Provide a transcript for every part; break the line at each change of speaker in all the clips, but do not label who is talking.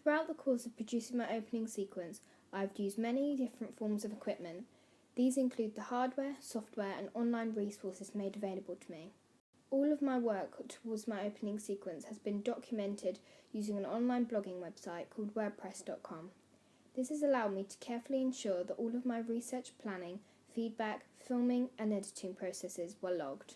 Throughout the course of producing my opening sequence, I've used many different forms of equipment. These include the hardware, software and online resources made available to me. All of my work towards my opening sequence has been documented using an online blogging website called wordpress.com. This has allowed me to carefully ensure that all of my research planning, feedback, filming and editing processes were logged.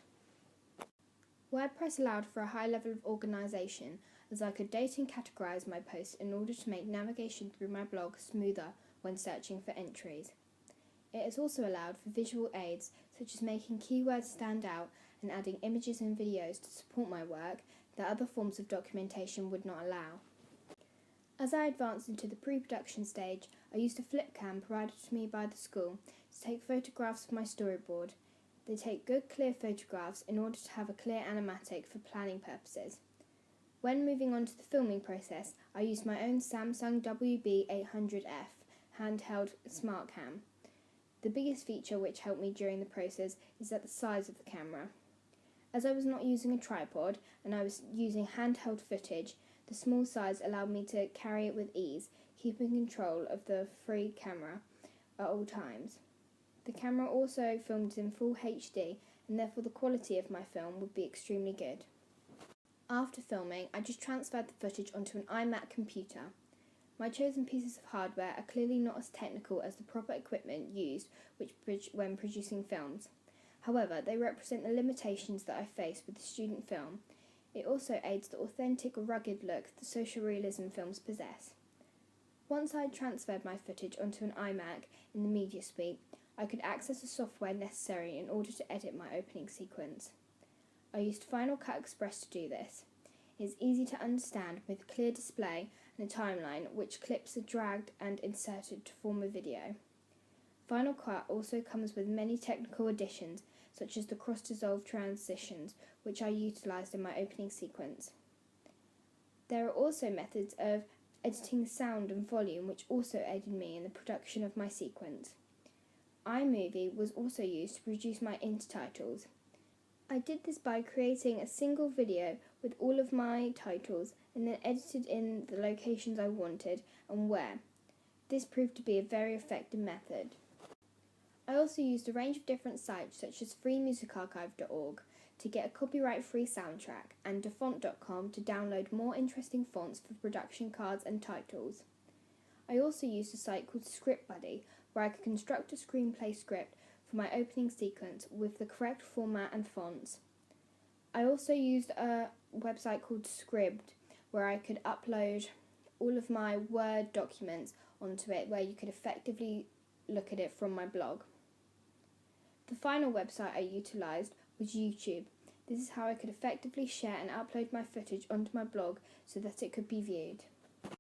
WordPress allowed for a high level of organisation, as I could date and categorise my posts in order to make navigation through my blog smoother when searching for entries. It has also allowed for visual aids such as making keywords stand out and adding images and videos to support my work that other forms of documentation would not allow. As I advanced into the pre-production stage, I used a flip cam provided to me by the school to take photographs of my storyboard. They take good clear photographs in order to have a clear animatic for planning purposes. When moving on to the filming process, I used my own Samsung WB800F handheld smart cam. The biggest feature which helped me during the process is the size of the camera. As I was not using a tripod and I was using handheld footage, the small size allowed me to carry it with ease, keeping control of the free camera at all times. The camera also filmed in full HD and therefore the quality of my film would be extremely good. After filming, I just transferred the footage onto an iMac computer. My chosen pieces of hardware are clearly not as technical as the proper equipment used when producing films. However, they represent the limitations that I face with the student film. It also aids the authentic, rugged look that social realism films possess. Once I had transferred my footage onto an iMac in the Media Suite, I could access the software necessary in order to edit my opening sequence. I used Final Cut Express to do this. It is easy to understand with a clear display and a timeline which clips are dragged and inserted to form a video. Final Cut also comes with many technical additions such as the cross-dissolve transitions which I utilised in my opening sequence. There are also methods of editing sound and volume which also aided me in the production of my sequence. iMovie was also used to produce my intertitles. I did this by creating a single video with all of my titles and then edited in the locations I wanted and where. This proved to be a very effective method. I also used a range of different sites such as freemusicarchive.org to get a copyright-free soundtrack and dafont.com to download more interesting fonts for production cards and titles. I also used a site called ScriptBuddy where I could construct a screenplay script for my opening sequence with the correct format and fonts. I also used a website called Scribd where I could upload all of my Word documents onto it where you could effectively look at it from my blog. The final website I utilised was YouTube. This is how I could effectively share and upload my footage onto my blog so that it could be viewed.